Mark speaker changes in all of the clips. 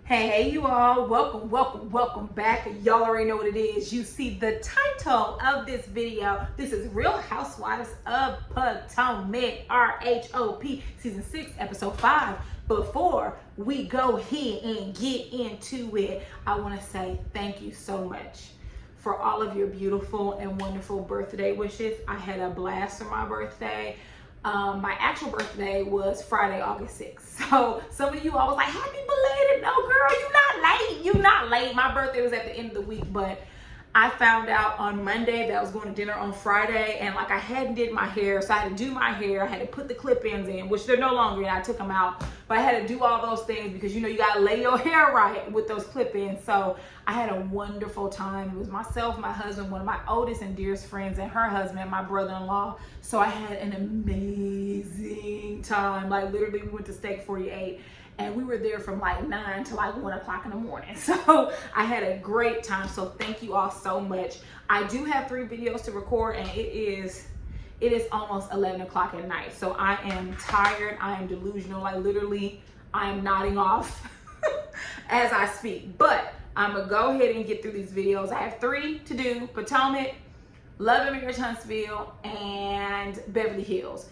Speaker 1: Hey you all, welcome back. Y'all already know what it is. You see the title of this video. This is Real Housewives of Potomac, RHOP, season 6, episode 5. Before we go ahead and get into it, I want to say thank you so much for all of your beautiful and wonderful birthday wishes. I had a blast for my birthday. My actual birthday was Friday, August 6th. So some of you all was like, happy belated. No, girl, you're not late. My birthday was at the end of the week, but I found out on Monday that I was going to dinner on Friday, and like I hadn't did my hair, so I had to do my hair. I had to put the clip-ins in, which they're no longer in. I took them out, but I had to do all those things because, you know, you got to lay your hair right with those clip-ins. So I had a wonderful time. It was myself, my husband, one of my oldest and dearest friends, and her husband, my brother-in-law. So I had an amazing time. Like literally we went to Steak 48 and we were there from like 9 to like 1 o'clock in the morning. So I had a great time. So thank you all so much. I do have 3 videos to record, and it is almost 11 o'clock at night. So I am tired. I am delusional. Like literally I am nodding off as I speak, but I'm gonna go ahead and get through these videos. I have 3 to do: Potomac, Love and Marriage Huntsville, and Beverly Hills.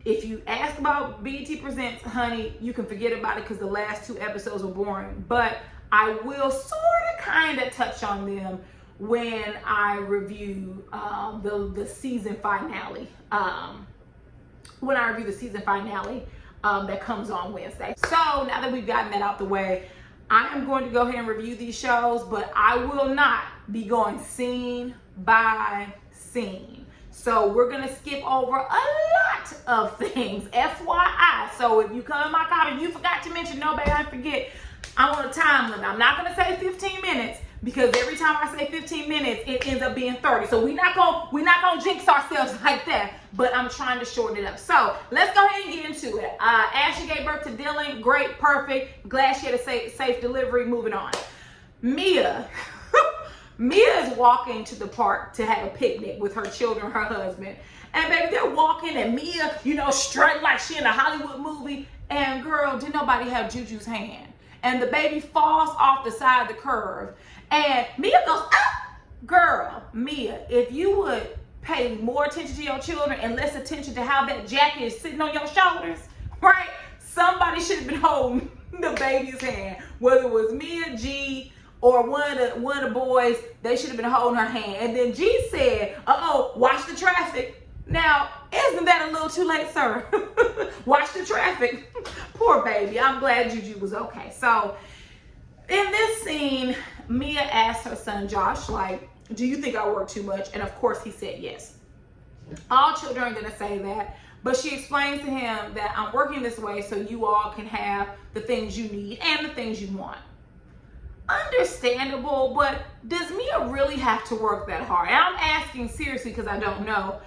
Speaker 1: If you ask about BET Presents, honey, you can forget about it because the last 2 episodes were boring. But I will sort of kind of touch on them when I review the season finale. When I review the season finale that comes on Wednesday. So now that we've gotten that out the way, I am going to go ahead and review these shows, but I will not be going scene by scene. So we're gonna skip over a lot of things, FYI. So if you come in my comment, you forgot to mention, no baby, I forget, I'm on a time limit. I'm not gonna say 15 minutes because every time I say 15 minutes, it ends up being 30. So we're not gonna jinx ourselves like that, but I'm trying to shorten it up. So let's go ahead and get into it. Ashley gave birth to Dylan, great, perfect. Glad she had a safe delivery, moving on. Mia is walking to the park to have a picnic with her children, her husband. And baby, they're walking and Mia, you know, strutting like she in a Hollywood movie. And girl, didn't nobody have Juju's hand. And the baby falls off the side of the curve. And Mia goes, ah! Girl, Mia, if you would pay more attention to your children and less attention to how that jacket is sitting on your shoulders, right? Somebody should have been holding the baby's hand. Whether it was Mia, G, or one of the boys, they should have been holding her hand. And then G said, uh-oh, watch the traffic. Now, isn't that a little too late, sir? Watch the traffic. Poor baby. I'm glad Juju was okay. So in this scene, Mia asked her son Josh, like, do you think I work too much? And of course he said yes. All children are gonna say that, but she explains to him that I'm working this way so you all can have the things you need and the things you want. Understandable, but does Mia really have to work that hard? And I'm asking seriously because I don't know.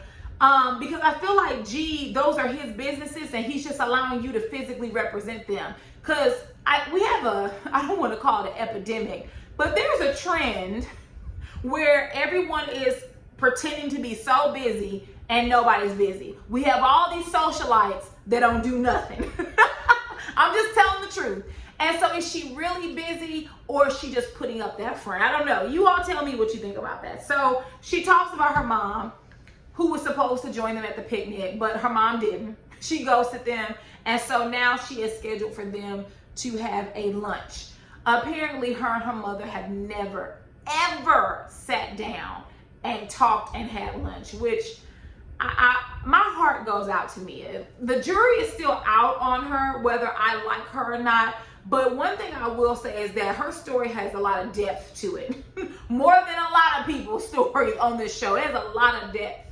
Speaker 1: Because I feel like, gee, those are his businesses and he's just allowing you to physically represent them. Because we have I don't want to call it an epidemic, but there's a trend where everyone is pretending to be so busy and nobody's busy. We have all these socialites that don't do nothing. I'm just telling the truth. And so is she really busy, or is she just putting up that front? I don't know. You all tell me what you think about that. So she talks about her mom, who was supposed to join them at the picnic, but her mom didn't. She ghosted them. And so now she is scheduled for them to have a lunch. Apparently her and her mother have never, ever sat down and talked and had lunch, which my heart goes out to Mia. The jury is still out on her, whether I like her or not. But one thing I will say is that her story has a lot of depth to it. More than a lot of people's stories on this show. There's a lot of depth.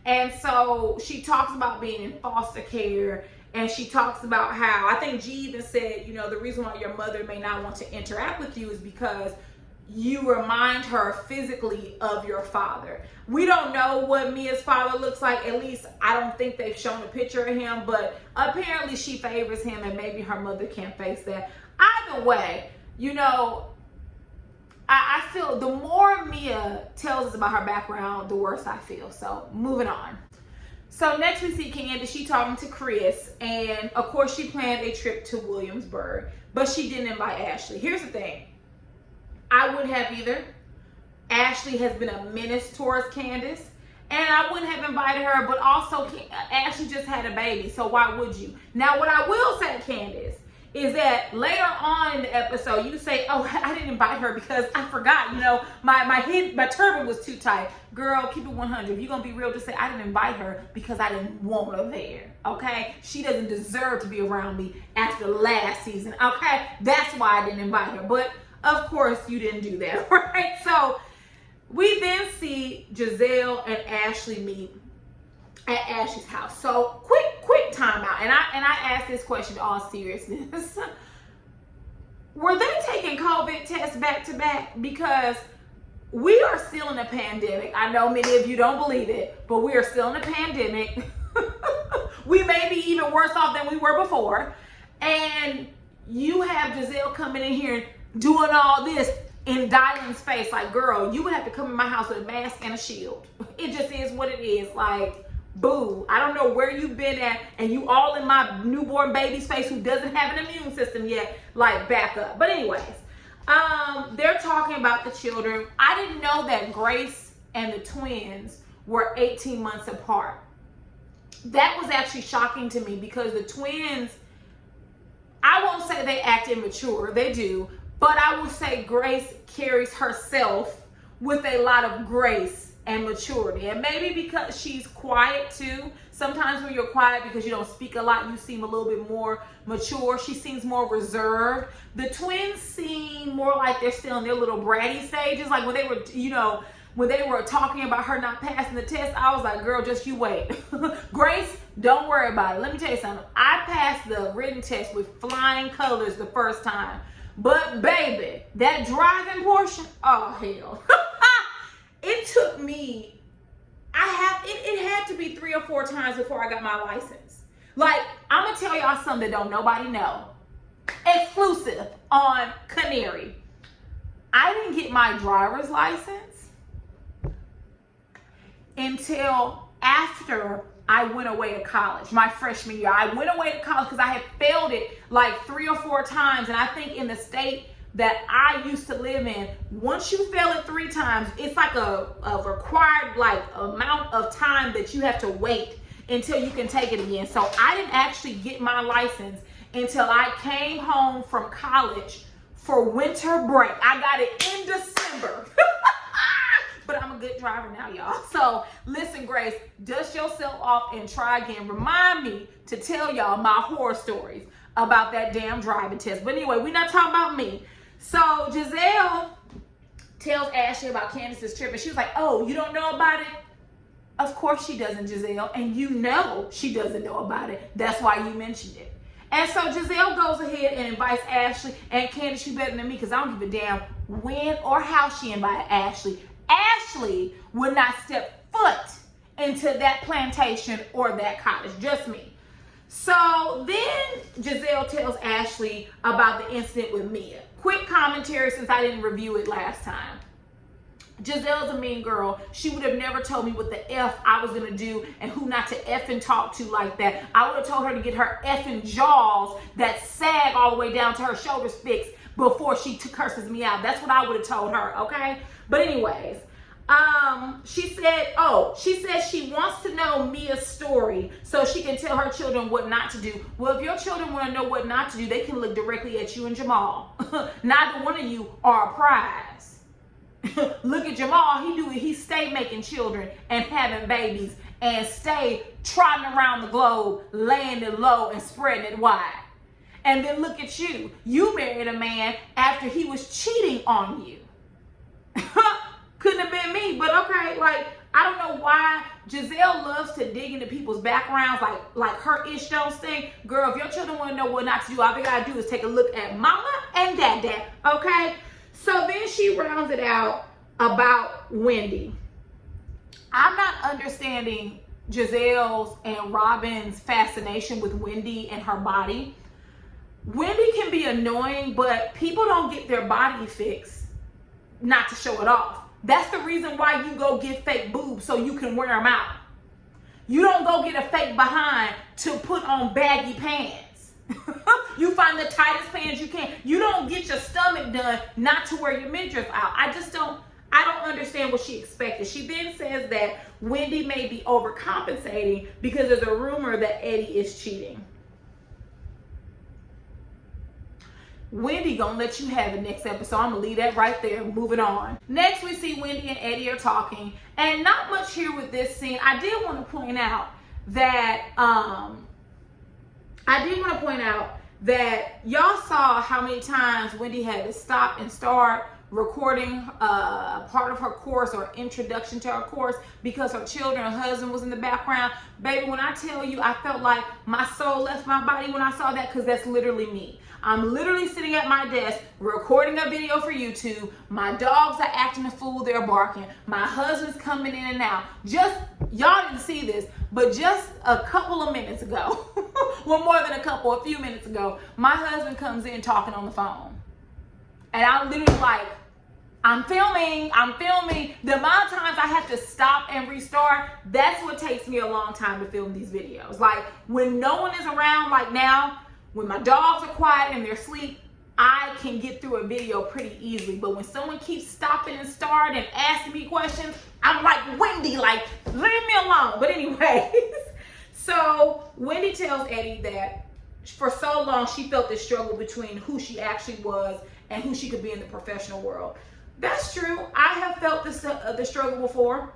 Speaker 1: And so she talks about being in foster care, and she talks about how, I think G even said, you know, the reason why your mother may not want to interact with you is because you remind her physically of your father. We don't know what Mia's father looks like. At least I don't think they've shown a picture of him, but apparently she favors him and maybe her mother can't face that. Either way, you know, I feel the more Mia tells us about her background, the worse I feel. So moving on. So next we see Candace. She talking to Chris, and of course she planned a trip to Williamsburg. but she didn't invite Ashley. Here's the thing. I wouldn't have either. Ashley has been a menace towards Candace, and I wouldn't have invited her, but also Ashley just had a baby, so why would you? Now, what I will say, Candace, is that later on in the episode, you say, oh, I didn't invite her because I forgot, you know, my turban was too tight. Girl, keep it 100. If you're going to be real, just say, I didn't invite her because I didn't want her there, okay? She doesn't deserve to be around me after last season, okay? That's why I didn't invite her. But, of course, you didn't do that, right? So, we then see Gizelle and Ashley meet at Ashley's house. So quick timeout, and I asked this question in all seriousness. Were they taking COVID tests back to back? Because we are still in a pandemic. I know many of you don't believe it, but we are still in a pandemic. We may be even worse off than we were before. And you have Gizelle coming in here doing all this in Dylan's face. Like, girl, you would have to come in my house with a mask and a shield. It just is what it is. Like, boo, I don't know where you've been at, and you all in my newborn baby's face who doesn't have an immune system yet. Like, back up. But anyways, they're talking about the children. I didn't know that Grace and the twins were 18 months apart. That was actually shocking to me because the twins, I won't say they act immature, they do, but I will say Grace carries herself with a lot of grace and maturity. And maybe because she's quiet too. Sometimes when you're quiet because you don't speak a lot, you seem a little bit more mature. She seems more reserved. The twins seem more like they're still in their little bratty stages. Like when they were, you know, when they were talking about her not passing the test, I was like, girl, just you wait. Grace, don't worry about it. Let me tell you something. I passed the written test with flying colors the first time. But baby, that driving portion, oh hell. It took me, it had to be 3 or 4 times before I got my license. Like, I'm going to tell y'all something that don't nobody know. Exclusive on Canary. I didn't get my driver's license until after I went away to college, my freshman year. I went away to college because I had failed it like 3 or 4 times. And I think in the state that I used to live in, once you fail it 3 times, it's like a required like amount of time that you have to wait until you can take it again. So I didn't actually get my license until I came home from college for winter break. I got it in December. But I'm a good driver now, y'all. So listen, Grace, dust yourself off and try again. Remind me to tell y'all my horror stories about that damn driving test. But anyway, we're not talking about me. So Gizelle tells Ashley about Candace's trip, and she was like, oh, you don't know about it? Of course she doesn't, Gizelle, and you know she doesn't know about it. That's why you mentioned it. And so Gizelle goes ahead and invites Ashley, and Candace, you better than me because I don't give a damn when or how she invited Ashley. Ashley would not step foot into that plantation or that cottage, just me. So then Gizelle tells Ashley about the incident with Mia. Quick commentary since I didn't review it last time. Gizelle's a mean girl. She would have never told me what the F I was going to do and who not to effing talk to like that. I would have told her to get her effing jaws that sag all the way down to her shoulders fixed before she curses me out. That's what I would have told her, okay? But anyways, she said she wants to know Mia's story so she can tell her children what not to do. Well, if your children want to know what not to do, they can look directly at you and Jamal. Neither one of you are a prize. Look at Jamal. He stay making children and having babies and stay trotting around the globe, laying it low and spreading it wide. And then look at you. You married a man after he was cheating on you. Couldn't have been me, but okay, like, I don't know why Gizelle loves to dig into people's backgrounds like her ish don't stink. Girl, if your children want to know what not to do, all they gotta do is take a look at mama and dad, okay? So then she rounds it out about Wendy. I'm not understanding Gizelle's and Robin's fascination with Wendy and her body. Wendy can be annoying, but people don't get their body fixed not to show it off. That's the reason why you go get fake boobs so you can wear them out. You don't go get a fake behind to put on baggy pants. You find the tightest pants you can. You don't get your stomach done not to wear your midriff out. I don't understand what she expected. She then says that Wendy may be overcompensating because there's a rumor that Eddie is cheating. Wendy gonna let you have it next episode. I'm gonna leave that right there. Moving on. Next, we see Wendy and Eddie are talking, and not much here with this scene. I did want to point out that y'all saw how many times Wendy had to stop and start recording part of her course or introduction to her course because her children, her husband was in the background. Baby, when I tell you, I felt like my soul left my body when I saw that, because that's literally me. I'm literally sitting at my desk recording a video for YouTube. My dogs are acting a fool, they're barking. My husband's coming in and out. Y'all didn't see this, but just a couple of minutes ago, well, more than a few minutes ago, my husband comes in talking on the phone. And I'm literally like, I'm filming. The amount of times I have to stop and restart, that's what takes me a long time to film these videos. Like, when no one is around, like now, when my dogs are quiet and they're asleep, I can get through a video pretty easily. But when someone keeps stopping and starting and asking me questions, I'm like, Wendy, like, leave me alone. But anyways, so Wendy tells Eddie that for so long she felt this struggle between who she actually was and who she could be in the professional world. That's true. I have felt the struggle before.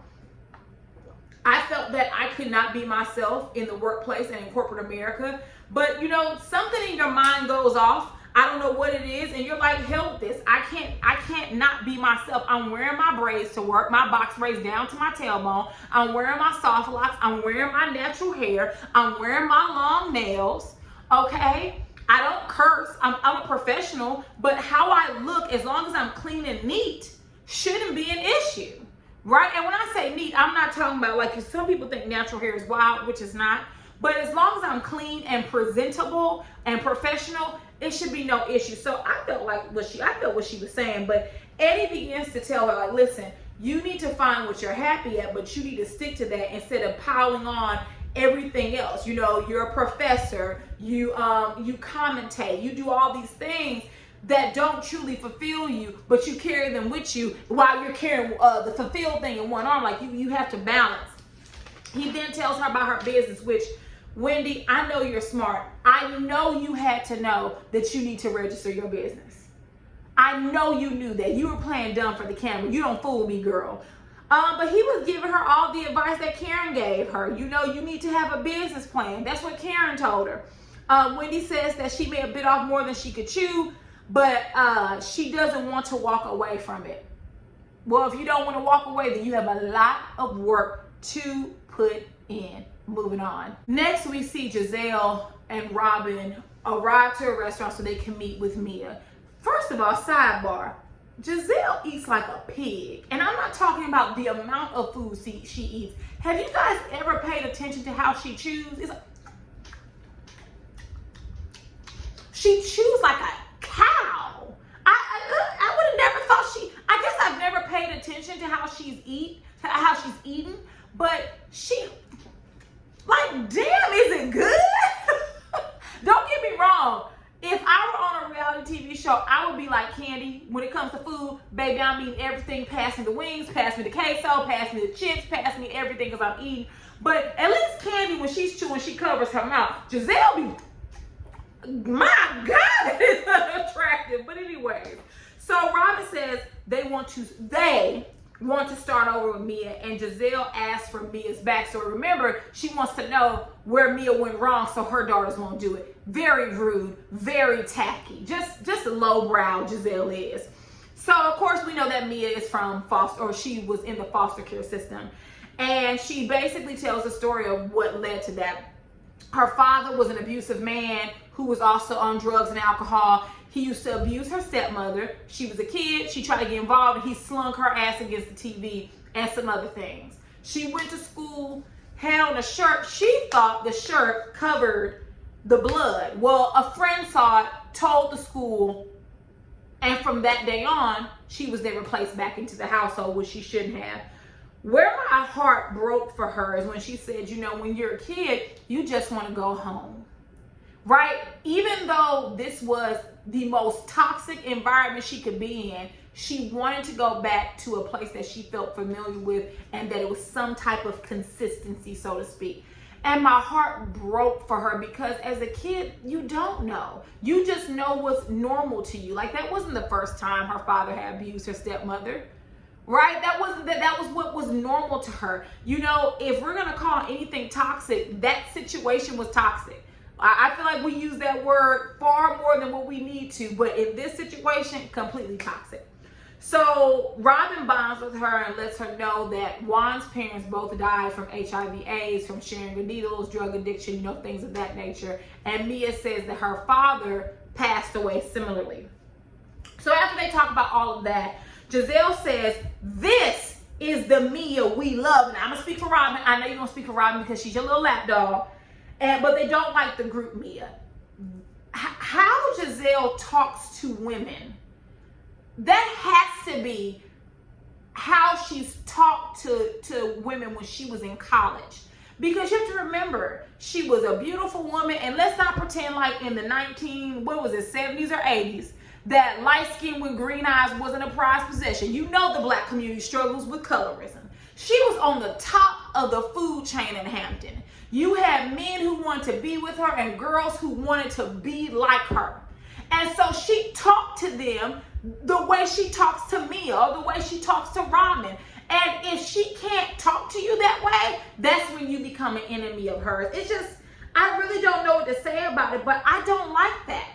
Speaker 1: I felt that I could not be myself in the workplace and in corporate America. But you know, something in your mind goes off. I don't know what it is, and you're like, hell with this. I can't not be myself. I'm wearing my braids to work, my box braids down to my tailbone. I'm wearing my soft locks. I'm wearing my natural hair. I'm wearing my long nails. Okay? I don't curse. I'm a professional, but how I look, as long as I'm clean and neat, shouldn't be an issue. Right? And when I say neat, I'm not talking about, like, some people think natural hair is wild, which is not. But as long as I'm clean and presentable and professional, it should be no issue. So I felt what she was saying. But Eddie begins to tell her, like, listen, you need to find what you're happy at, but you need to stick to that instead of piling on everything else. You know, you're a professor, you commentate, you do all these things that don't truly fulfill you, but you carry them with you while you're carrying the fulfilled thing in one arm. Like, you have to balance. He then tells her about her business, which, Wendy, I know you're smart. I know you had to know that you need to register your business. I know you knew that. You were playing dumb for the camera. You don't fool me, girl. But he was giving her all the advice that Karen gave her. You know, you need to have a business plan. That's what Karen told her. Wendy says that she may have bit off more than she could chew, but she doesn't want to walk away from it. Well, if you don't want to walk away, then you have a lot of work to put in. Moving on. Next, we see Gizelle and Robin arrive to a restaurant so they can meet with Mia. First of all, sidebar, Gizelle eats like a pig. And I'm not talking about the amount of food she eats. Have you guys ever paid attention to how she chews? She chews like a cow. I would have never thought I guess I've never paid attention to how she's eaten, but she, like, damn, is it good? Don't get me wrong. If I were on a reality TV show, I would be like Candy. When it comes to food, baby, I'm eating everything. Pass me the wings, pass me the queso, pass me the chips, pass me everything because I'm eating. But at least Candy, when she's chewing, she covers her mouth. Gizelle be, my God, that is unattractive. But anyways, so Robin says they want to start over with Mia, and Gizelle asks for Mia's backstory. Remember, she wants to know where Mia went wrong so her daughters won't do it. Very rude, very tacky, just a lowbrow Gizelle is. So of course we know that Mia is from she was in the foster care system, and she basically tells the story of what led to that. Her father was an abusive man who was also on drugs and alcohol. He used to abuse her stepmother. She was a kid. She tried to get involved, and he slung her ass against the TV and some other things. She went to school, had on a shirt. She thought the shirt covered the blood. Well, a friend saw it, told the school, and from that day on, she was never placed back into the household, which she shouldn't have. Where my heart broke for her is when she said, you know, when you're a kid, you just want to go home. right? Even though this was the most toxic environment she could be in, she wanted to go back to a place that she felt familiar with and that it was some type of consistency, so to speak. And my heart broke for her because as a kid, you don't know. You just know what's normal to you. Like, that wasn't the first time her father had abused her stepmother, right? That was what was normal to her. You know, if we're going to call anything toxic, that situation was toxic. I feel like we use that word far more than what we need to, but in this situation, completely toxic. So Robin bonds with her and lets her know that Juan's parents both died from HIV/AIDS, from sharing the needles, drug addiction, you know, things of that nature. And Mia says that her father passed away similarly. So after they talk about all of that, Gizelle says, "This is the Mia we love." And I'm gonna speak for Robin. I know you're gonna speak for Robin because she's your little lapdog. But they don't like the group Mia. How Gizelle talks to women, that has to be how she's talked to women when she was in college. Because you have to remember, she was a beautiful woman, and let's not pretend like in the 70s or 80s, that light skin with green eyes wasn't a prized possession. You know the black community struggles with colorism. She was on the top of the food chain in Hampton. You had men who wanted to be with her and girls who wanted to be like her. And so she talked to them the way she talks to Mia, or the way she talks to Robin. And if she can't talk to you that way, that's when you become an enemy of hers. It's just, I really don't know what to say about it, but I don't like that.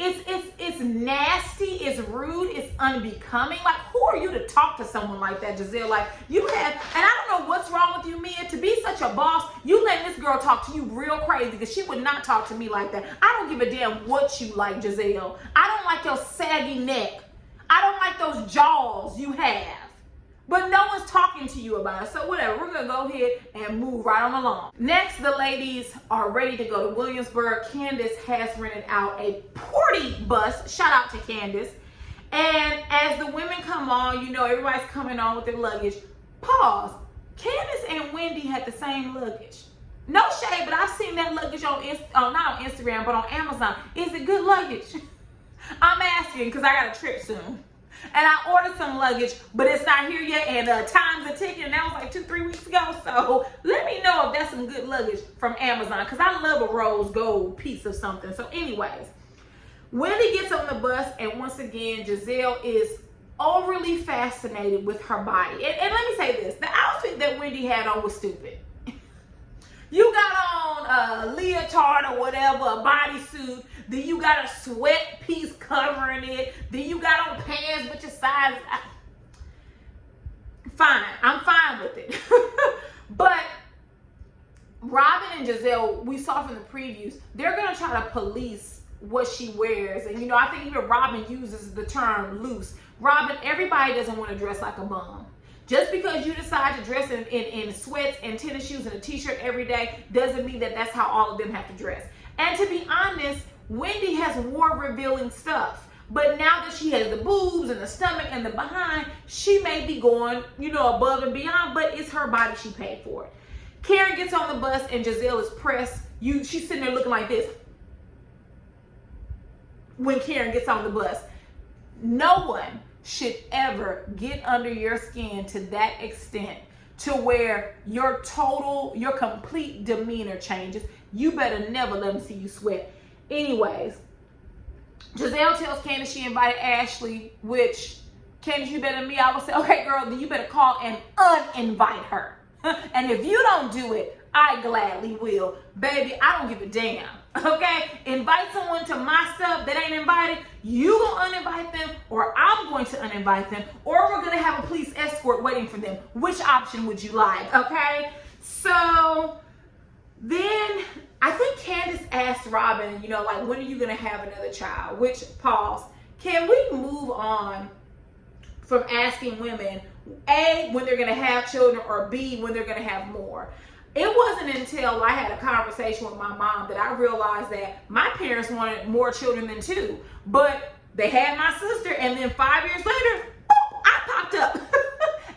Speaker 1: It's nasty, it's rude, it's unbecoming. Like, who are you to talk to someone like that, Gizelle? Like, you have, and I don't know what's wrong with you, Mia, to be such a boss. You let this girl talk to you real crazy, because she would not talk to me like that. I don't give a damn what you like, Gizelle. I don't like your saggy neck. I don't like those jaws you have. But no one's talking to you about it. So whatever, we're going to go ahead and move right on along. Next, the ladies are ready to go to Williamsburg. Candace has rented out a party bus. Shout out to Candace. And as the women come on, you know, everybody's coming on with their luggage. Pause. Candace and Wendy had the same luggage. No shade, but I've seen that luggage on, not on Instagram, but on Amazon. Is it good luggage? I'm asking because I got a trip soon. And I ordered some luggage, but it's not here yet, and time's a ticking, and that was like 2-3 weeks ago. So let me know if that's some good luggage from Amazon, because I love a rose gold piece of something. So anyways, Wendy gets on the bus, and once again, Gizelle is overly fascinated with her body. And let me say this, the outfit that Wendy had on was stupid. You got on a leotard or whatever, a bodysuit, then you got a sweat piece covering it, then you got on pants but your size. Fine, I'm fine with it. But Robin and Gizelle, we saw from the previews, they're going to try to police what she wears. And you know, I think even Robin uses the term loose. Robin, everybody doesn't want to dress like a bum. Just because you decide to dress in sweats and tennis shoes and a t-shirt every day doesn't mean that that's how all of them have to dress. And to be honest, Wendy has more revealing stuff. But now that she has the boobs and the stomach and the behind, she may be going, you know, above and beyond, but it's her body, she paid for it. Karen gets on the bus and Gizelle is pressed. She's sitting there looking like this when Karen gets on the bus. No one should ever get under your skin to that extent to where your complete demeanor changes. You better never let them see you sweat. Anyways, Gizelle tells Candace she invited Ashley, which, Candace, you better than me. I would say, okay, girl, then you better call and uninvite her. And if you don't do it, I gladly will. Baby, I don't give a damn. Okay? Invite someone to my stuff that ain't invited. You gonna uninvite them, or I'm going to uninvite them, or we're gonna have a police escort waiting for them. Which option would you like? Okay? So then I think Candace asked Robin, you know, like, when are you gonna have another child? Which, pause. Can we move on from asking women, A, when they're gonna have children, or B, when they're gonna have more? It wasn't until I had a conversation with my mom that I realized that my parents wanted more children than 2. But they had my sister, and then 5 years later, boop, I popped up.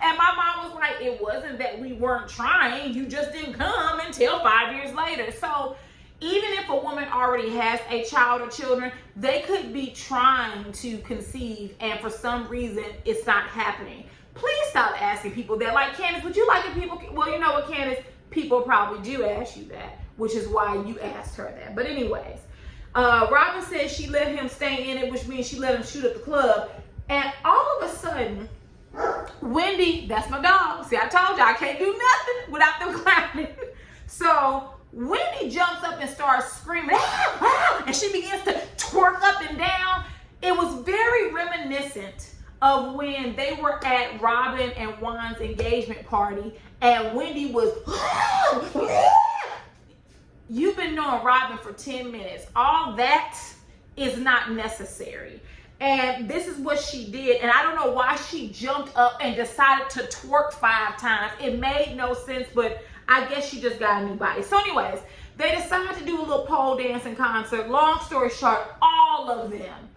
Speaker 1: And my mom was like, it wasn't that we weren't trying. You just didn't come until 5 years later. So even if a woman already has a child or children, they could be trying to conceive and for some reason it's not happening. Please stop asking people that. Like, Candace, would you like if people, well, you know what, Candace, people probably do ask you that, which is why you asked her that. But anyways, Robin says she let him stay in it, which means she let him shoot at the club. And all of a sudden, Wendy, that's my dog. See, I told you I can't do nothing without them clowning. So Wendy jumps up and starts screaming, ah, ah, and she begins to twerk up and down. It was very reminiscent of when they were at Robin and Juan's engagement party, and Wendy was, ah, ah. You've been knowing Robin for 10 minutes. All that is not necessary. And this is what she did. And I don't know why she jumped up and decided to twerk 5 times. It made no sense, but I guess she just got a new body. So anyways, they decided to do a little pole dancing concert. Long story short, all of them.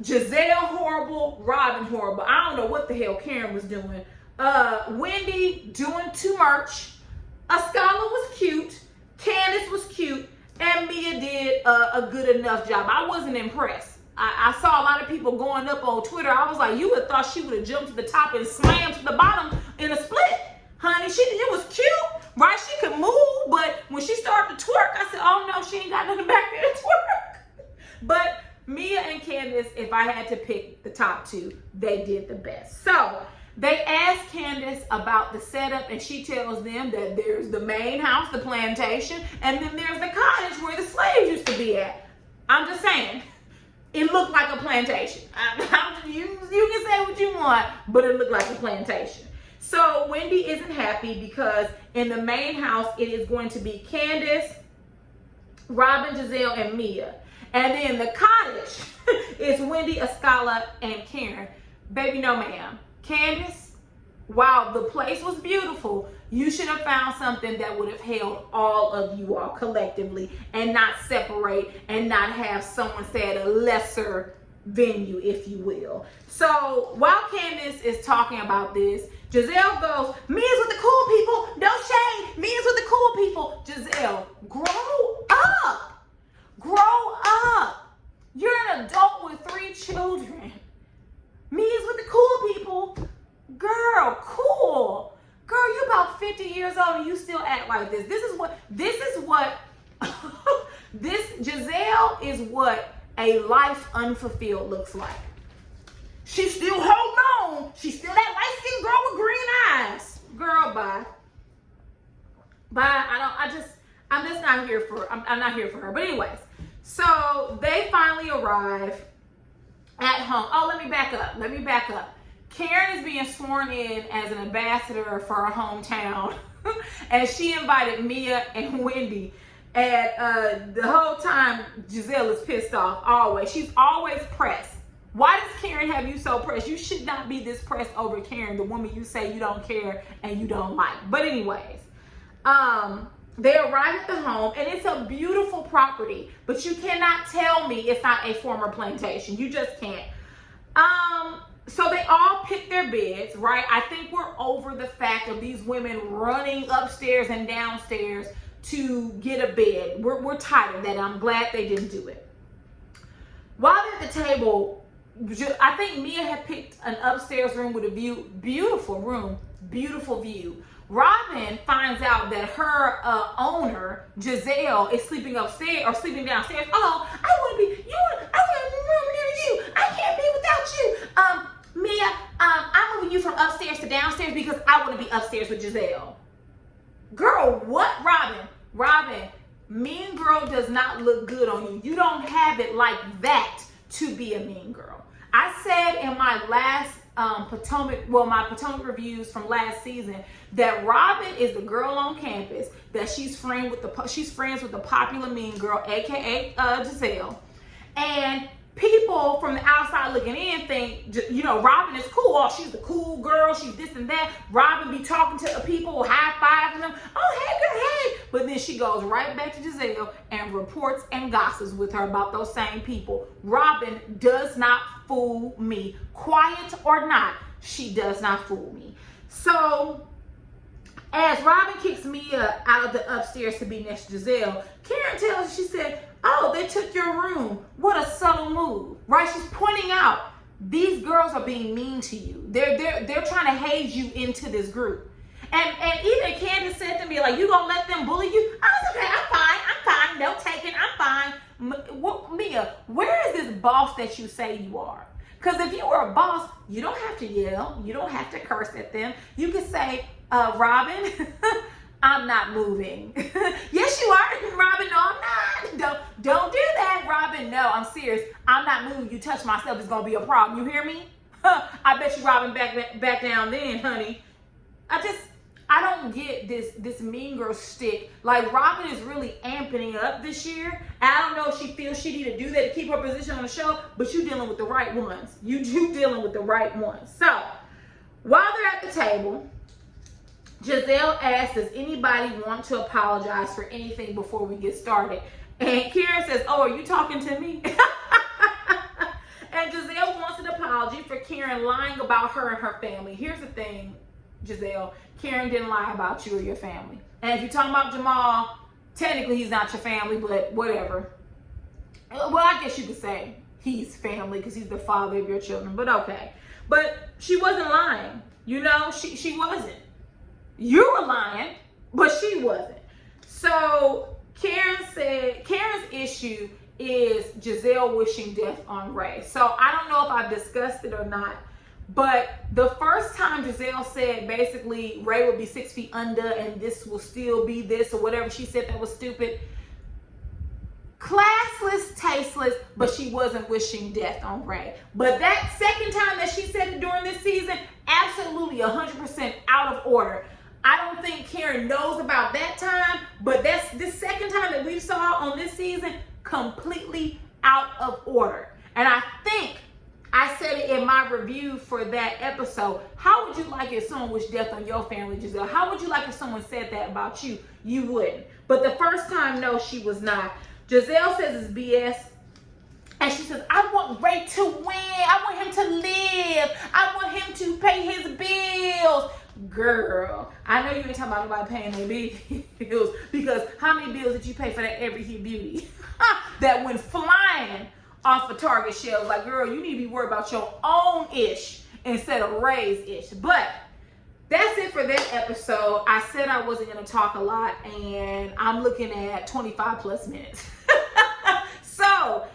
Speaker 1: Gizelle horrible, Robin horrible. I don't know what the hell Karen was doing. Wendy doing too much. Ascala was cute. Candace was cute. And Mia did a good enough job. I wasn't impressed. I saw a lot of people going up on Twitter. I was like, you would have thought she would have jumped to the top and slammed to the bottom in a split. Honey, it was cute, right? She could move, but when she started to twerk, I said, oh no, she ain't got nothing back there to twerk. But Mia and Candace, if I had to pick the top 2, they did the best. So they asked Candace about the setup, and she tells them that there's the main house, the plantation, and then there's the cottage where the slaves used to be at. I'm just saying. It looked like a plantation. You can say what you want, but it looked like a plantation. So Wendy isn't happy because in the main house, it is going to be Candace, Robin, Gizelle, and Mia. And then the cottage is Wendy, Ascala, and Karen. Baby, no ma'am. Candace, while the place was beautiful, you should have found something that would have held all of you all collectively and not separate and not have someone stay at a lesser venue, if you will. So while Candace is talking about this, Gizelle goes, Mia's with the cool people. No shade. Mia's with the cool people. Gizelle, grow up. Grow up. You're an adult with 3 children. Mia's with the cool people. Girl, cool. Girl, you about 50 years old and you still act like this. This is what Gizelle is what a life unfulfilled looks like. She's still holding on. She's still that light-skinned girl with green eyes. Girl, bye. Bye. I'm just not here for, I'm not here for her. But anyways, so they finally arrive at home. Oh, let me back up. Karen is being sworn in as an ambassador for her hometown. And she invited Mia and Wendy. And the whole time, Gizelle is pissed off, always. She's always pressed. Why does Karen have you so pressed? You should not be this pressed over Karen, the woman you say you don't care and you don't like. But anyways, they arrive at the home, and it's a beautiful property. But you cannot tell me it's not a former plantation. You just can't. So they all pick their beds, right? I think we're over the fact of these women running upstairs and downstairs to get a bed. We're tired of that. I'm glad they didn't do it. While they're at the table, I think Mia had picked an upstairs room with a view. Beautiful room, beautiful view. Robin finds out that her owner, Gizelle, is sleeping upstairs or sleeping downstairs. Oh, I want to room near you. I can't be without you. Mia, I'm moving you from upstairs to downstairs because I want to be upstairs with Gizelle. Girl, what? Robin, mean girl does not look good on you. You don't have it like that to be a mean girl. I said in my last my Potomac reviews from last season that Robin is the girl on campus that she's friends with the popular mean girl, aka Gizelle, and people from the outside looking in think, Robin is cool. Oh, she's the cool girl. She's this and that. Robin be talking to people, high-fiving them. Oh, hey, girl, hey. But then she goes right back to Gizelle and reports and gossips with her about those same people. Robin does not fool me. Quiet or not, she does not fool me. So As Robin kicks Mia out of the upstairs to be next to Gizelle, Karen tells her, she said, oh, they took your room. What a subtle move, right? She's pointing out these girls are being mean to you. They're trying to haze you into this group. And even Candace said to me, like, you gonna let them bully you? I was okay, I'm fine, don't take it, I'm fine. Mia, where is this boss that you say you are? Because if you were a boss, you don't have to yell, you don't have to curse at them. You can say, Robin, I'm not moving. Yes, you are. Robin, no, I'm not. Don't do that, Robin. No, I'm serious. I'm not moving. You touch myself, it's gonna be a problem. You hear me? I bet you Robin back down then, honey. I don't get this mean girl stick. Like, Robin is really amping it up this year. I don't know if she feels she need to do that to keep her position on the show, but you dealing with the right ones. You dealing with the right ones. So while they're at the table, Gizelle asks, does anybody want to apologize for anything before we get started? And Karen says, oh, are you talking to me? And Gizelle wants an apology for Karen lying about her and her family. Here's the thing, Gizelle. Karen didn't lie about you or your family. And if you're talking about Jamal, technically he's not your family, but whatever. Well, I guess you could say he's family because he's the father of your children, but okay. But she wasn't lying. You know, she wasn't. You were lying, but she wasn't. So Karen said, Karen's issue is Gizelle wishing death on Ray. So I don't know if I've discussed it or not, but the first time Gizelle said basically Ray would be 6 feet under and this will still be this or whatever she said that was stupid. Classless, tasteless, but she wasn't wishing death on Ray. But that second time that she said it during this season, absolutely 100% out of order. I don't think Karen knows about that time, but that's this second time that we saw on this season, completely out of order. And I think I said it in my review for that episode. How would you like if someone wished death on your family, Gizelle? How would you like if someone said that about you? You wouldn't. But the first time, no, she was not. Gizelle says it's BS. And she says, I want Ray to win. I want him to live. I want him to pay his bills. Girl, I know you ain't talking about nobody paying their bills, because how many bills did you pay for that Every Hit Beauty that went flying off of Target shelves? Like, girl, you need to be worried about your own ish instead of Ray's ish. But that's it for that episode. I said I wasn't going to talk a lot, and I'm looking at 25 plus minutes. So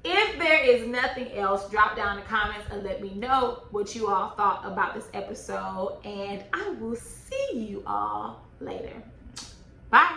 Speaker 1: if there is nothing else, drop down in the comments and let me know what you all thought about this episode. And I will see you all later. Bye.